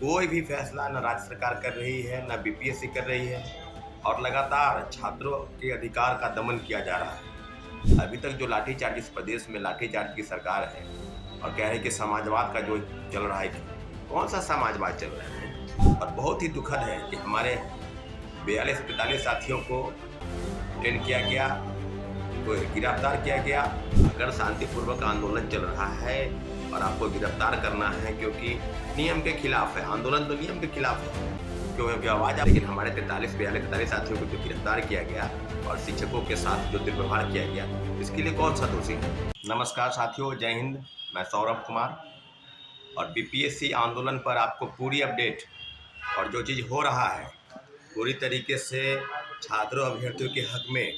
कोई भी फैसला न राज्य सरकार कर रही है, न बीपीएससी कर रही है और लगातार छात्रों के अधिकार का दमन किया जा रहा है। अभी तक जो लाठीचार्ज इस प्रदेश में लाठीचार्ज की सरकार है और कह रहे हैं कि समाजवाद का जो चल रहा है, कौन सा समाजवाद चल रहा है। और बहुत ही दुखद है कि हमारे 42 से 43 साथियों को डिटेन किया गया, को गिरफ्तार किया गया। अगर शांतिपूर्वक आंदोलन चल रहा है और आपको गिरफ्तार करना है क्योंकि नियम के खिलाफ है, आंदोलन तो नियम के खिलाफ है, क्योंकि आवाज। लेकिन हमारे 43 साथियों को जो गिरफ्तार किया गया और शिक्षकों के साथ जो दुर्व्यवहार किया गया, इसके लिए कौन सा दोषी है। नमस्कार साथियों, जय हिंद। मैं सौरभ कुमार और बीपीएससी आंदोलन पर आपको पूरी अपडेट और जो चीज़ हो रहा है पूरी तरीके से छात्रों अभ्यर्थियों के हक में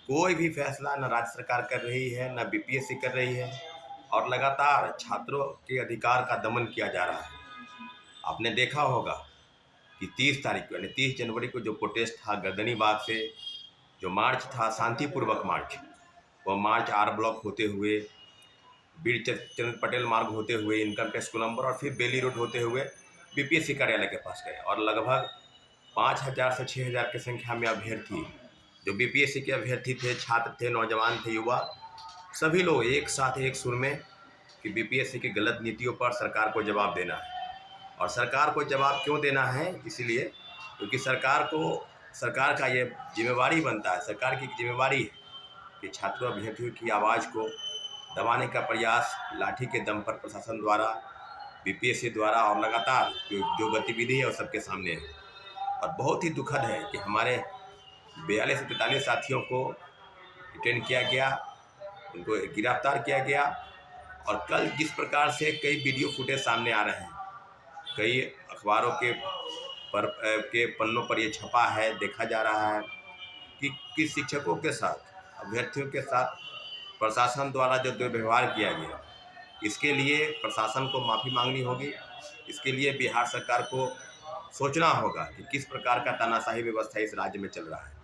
कोई भी फैसला न राज्य सरकार कर रही है, न बीपीएससी कर रही है और लगातार छात्रों के अधिकार का दमन किया जा रहा है। आपने देखा होगा कि 30 तारीख को यानी 30 जनवरी को जो प्रोटेस्ट था गर्दनी बाग से, जो मार्च था शांतिपूर्वक मार्च, वो मार्च आर ब्लॉक होते हुए, वीर चंद्र पटेल मार्ग होते हुए, इनकम टैक्स कोलंबर और फिर बेली रोड होते हुए बीपीएससी कार्यालय के पास गए और लगभग 5000 से 6000 की संख्या में अभ्यर्थी, जो बीपीएससी के अभ्यर्थी थे, छात्र थे, नौजवान थे, युवा, सभी लोग एक साथ एक सुर में कि बीपीएससी की गलत नीतियों पर सरकार को जवाब देना है। और सरकार को जवाब क्यों देना है? इसलिए क्योंकि सरकार का ये जिम्मेवारी बनता है, सरकार की जिम्मेवारी है कि छात्रों अभ्यर्थियों की आवाज़ को दबाने का प्रयास लाठी के दम पर प्रशासन द्वारा, बीपीएससी द्वारा और लगातार जो गतिविधि है वो सबके सामने है। और बहुत ही दुखद है कि हमारे 42 से 43 साथियों को डिटेन किया गया, उनको गिरफ्तार किया गया। और कल जिस प्रकार से कई वीडियो फुटेज सामने आ रहे हैं, कई अखबारों के पन्नों पर ये छपा है, देखा जा रहा है कि शिक्षकों के साथ, अभ्यर्थियों के साथ प्रशासन द्वारा जो दुर्व्यवहार किया गया, इसके लिए प्रशासन को माफ़ी मांगनी होगी। इसके लिए बिहार सरकार को सोचना होगा कि किस प्रकार का तानाशाही व्यवस्था इस राज्य में चल रहा है।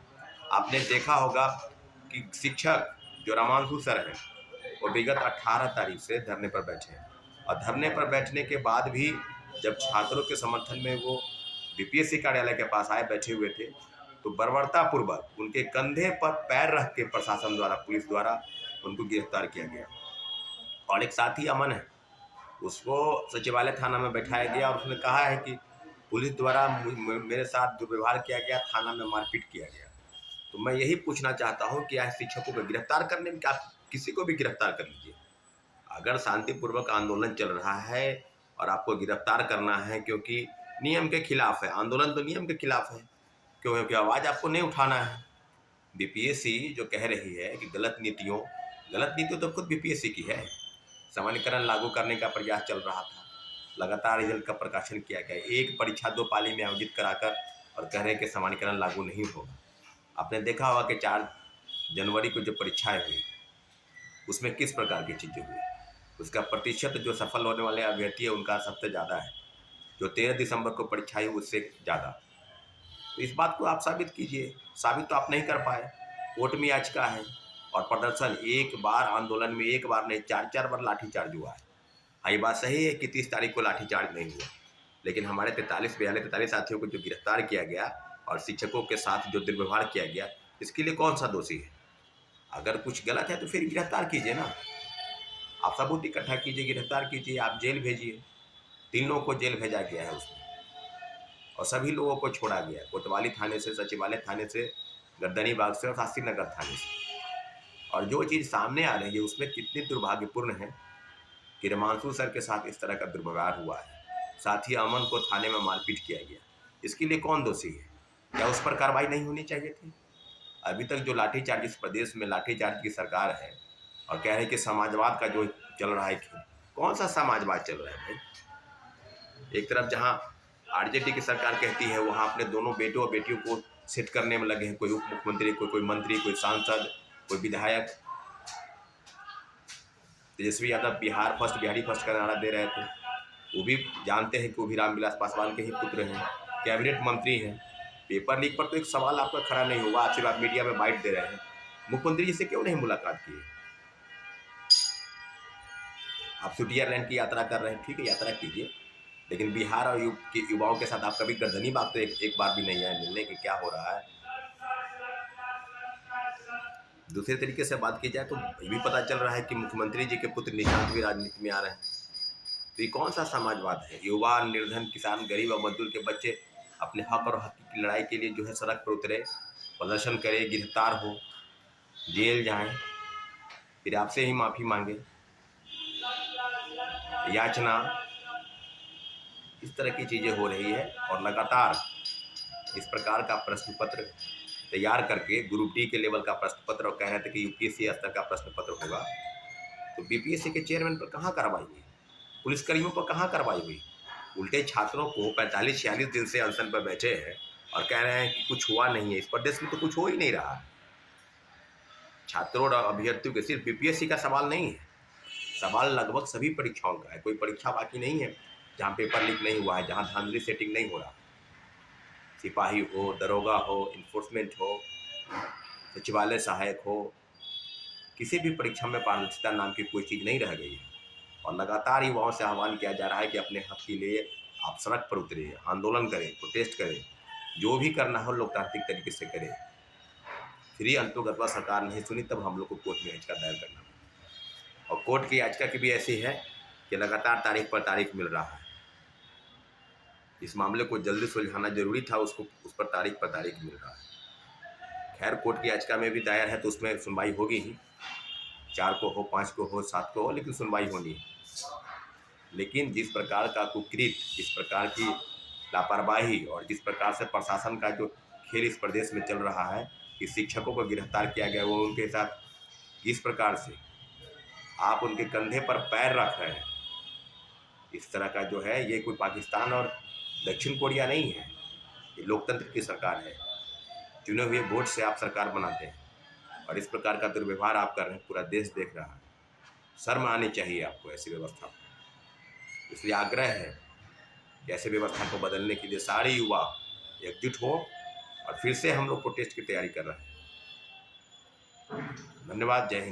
आपने देखा होगा कि शिक्षक जो रामांशु सर हैं, वो विगत 18 तारीख से धरने पर बैठे हैं और धरने पर बैठने के बाद भी जब छात्रों के समर्थन में वो बीपीएससी कार्यालय के पास आए, बैठे हुए थे, तो बर्बरतापूर्वक उनके कंधे पर पैर रख के प्रशासन द्वारा, पुलिस द्वारा उनको गिरफ्तार किया गया। और एक साथी अमन है, उसको सचिवालय थाना में बैठाया गया और उसने कहा है कि पुलिस द्वारा मेरे साथ दुर्व्यवहार किया गया, थाना में मारपीट किया गया। तो मैं यही पूछना चाहता हूँ कि आज शिक्षकों को गिरफ्तार करने में, क्या किसी को भी गिरफ्तार कर लीजिए। अगर शांतिपूर्वक आंदोलन चल रहा है और आपको गिरफ्तार करना है क्योंकि नियम के खिलाफ है, आंदोलन तो नियम के खिलाफ है, क्योंकि आवाज़ आपको नहीं उठाना है। बीपीएससी जो कह रही है कि गलत नीतियों तो खुद बीपीएससी की है। सामान्यकरण लागू करने का प्रयास चल रहा था, लगातार रिजल्ट का प्रकाशन किया गया, एक परीक्षा 2 पाली में आयोजित कराकर और कह रहे हैं कि सामान्यकरण लागू नहीं होगा। आपने देखा होगा कि 4 जनवरी को जो परीक्षाएं हुई, उसमें किस प्रकार की चीज़ें हुई, उसका प्रतिशत जो सफल होने वाले अभ्यर्थी है उनका सबसे ज़्यादा है। जो 13 दिसंबर को परीक्षा हुई उससे ज़्यादा। तो इस बात को आप साबित कीजिए। साबित तो आप नहीं कर पाए, कोर्ट में याचिका है और प्रदर्शन, एक बार आंदोलन में एक बार नहीं 4-4 बार लाठीचार्ज हुआ है। हाँ, ये बात सही है कि 30 तारीख को लाठीचार्ज नहीं हुआ, लेकिन हमारे 43 साथियों को जो गिरफ्तार किया गया और शिक्षकों के साथ जो दुर्व्यवहार किया गया, इसके लिए कौन सा दोषी है? अगर कुछ गलत है तो फिर गिरफ्तार कीजिए ना, आप सबूत इकट्ठा कीजिए, गिरफ्तार कीजिए, आप जेल भेजिए। 3 लोगों को जेल भेजा गया है उसमें और सभी लोगों को छोड़ा गया है, कोतवाली थाने से, सचिवालय थाने से, गर्दनी बाग से और शास्त्री नगर थाने से। और जो चीज़ सामने आ रही है उसमें कितनी दुर्भाग्यपूर्ण है कि रामांशु सर के साथ इस तरह का दुर्व्यवहार हुआ है, साथ ही अमन को थाने में मारपीट किया गया। इसके लिए कौन दोषी है? क्या उस पर कार्रवाई नहीं होनी चाहिए थी? अभी तक जो लाठीचार्ज इस प्रदेश में लाठीचार्ज की सरकार है और कह रहे हैं कि समाजवाद का जो चल रहा है, कौन सा समाजवाद चल रहा है भाई? एक तरफ जहां आरजेडी की सरकार कहती है, वहां अपने दोनों बेटों और बेटियों को सेट करने में लगे हैं, कोई उप मुख्यमंत्री, कोई मंत्री, कोई सांसद, कोई विधायक। तेजस्वी यादव बिहारी फर्स्ट का नारा दे रहे थे, वो भी जानते हैं कि वो भी रामविलास पासवान के ही पुत्र हैं, कैबिनेट मंत्री हैं। पेपर लीक पर तो एक सवाल आपका खड़ा नहीं हुआ, आखिर आप मीडिया में बाइट दे रहे हैं। मुख्यमंत्री जी से क्यों नहीं मुलाकात की? आप स्विट्जरलैंड की यात्रा कर रहे हैं, ठीक है, यात्रा कीजिए, लेकिन बिहार और के युवाओं के साथ आप कभी गर्दनी बात तो एक बार भी नहीं आए मिलने कि क्या हो रहा है। दूसरे तरीके से बात की जाए तो ये भी पता चल रहा है कि मुख्यमंत्री जी के पुत्र निशांत भी राजनीति में आ रहे हैं। तो ये कौन सा समाजवाद है? युवा, निर्धन, किसान, गरीब और मजदूर के बच्चे अपने हक और हक की लड़ाई के लिए जो है सड़क पर उतरे, प्रदर्शन करे, गिरफ्तार हो, जेल जाएं, फिर आपसे ही माफी मांगे, याचना, इस तरह की चीजें हो रही है। और लगातार इस प्रकार का प्रश्न पत्र तैयार करके ग्रुप डी के लेवल का प्रश्न पत्र और कह रहे थे कि यूपीएससी स्तर का प्रश्न पत्र होगा, तो बीपीएससी के चेयरमैन पर कहाँ कार्रवाई हुई? पुलिसकर्मियों पर कहाँ कार्रवाई हुई? उल्टे छात्रों को 45-46 दिन से अनशन पर बैठे हैं और कह रहे हैं कि कुछ हुआ नहीं है। इस प्रदेश में तो कुछ हो ही नहीं रहा। छात्रों और अभ्यर्थियों के सिर्फ बीपीएससी का सवाल नहीं है, सवाल लगभग सभी परीक्षाओं का है। कोई परीक्षा बाकी नहीं है जहाँ पेपर लीक नहीं हुआ है, जहाँ धांधली सेटिंग नहीं हो रहा। सिपाही हो, दरोगा हो, इन्फोर्समेंट हो, सचिवालय सहायक हो, किसी भी परीक्षा में पारदर्शिता नाम की कोई चीज़ नहीं रह गई है। और लगातार युवाओं से आह्वान किया जा रहा है कि अपने हक के लिए आप सड़क पर उतरे, आंदोलन करें, प्रोटेस्ट करें, जो भी करना हो लोकतांत्रिक तरीके से करें। फिर ही अंतोगत्वा सरकार नहीं सुनी तब हम लोग को कोर्ट में याचिका दायर करना। और कोर्ट की याचिका की भी ऐसी है कि लगातार तारीख पर तारीख मिल रहा है। इस मामले को जल्दी सुलझाना जरूरी था, उसको उस पर तारीख मिल रहा है। खैर, कोर्ट की याचिका में भी दायर है तो उसमें सुनवाई होगी ही, 4 को हो, 5 को हो, 7 को हो, लेकिन सुनवाई होनी है। लेकिन जिस प्रकार का कुकृत, जिस प्रकार की लापरवाही और जिस प्रकार से प्रशासन का जो खेल इस प्रदेश में चल रहा है कि शिक्षकों को गिरफ्तार किया गया, वो उनके साथ जिस प्रकार से आप उनके कंधे पर पैर रख रहे हैं, इस तरह का जो है, ये कोई पाकिस्तान और दक्षिण कोरिया नहीं है, ये लोकतंत्र की सरकार है। चुने हुए वोट से आप सरकार बनाते हैं और इस प्रकार का दुर्व्यवहार आप कर रहे हैं, पूरा देश देख रहा है। शर्म आनी चाहिए आपको ऐसी व्यवस्था को। इसलिए आग्रह है कि ऐसे व्यवस्था को बदलने के लिए सारे युवा एकजुट हो और फिर से हम लोग प्रोटेस्ट की तैयारी कर रहे हैं। धन्यवाद। जय हिंद।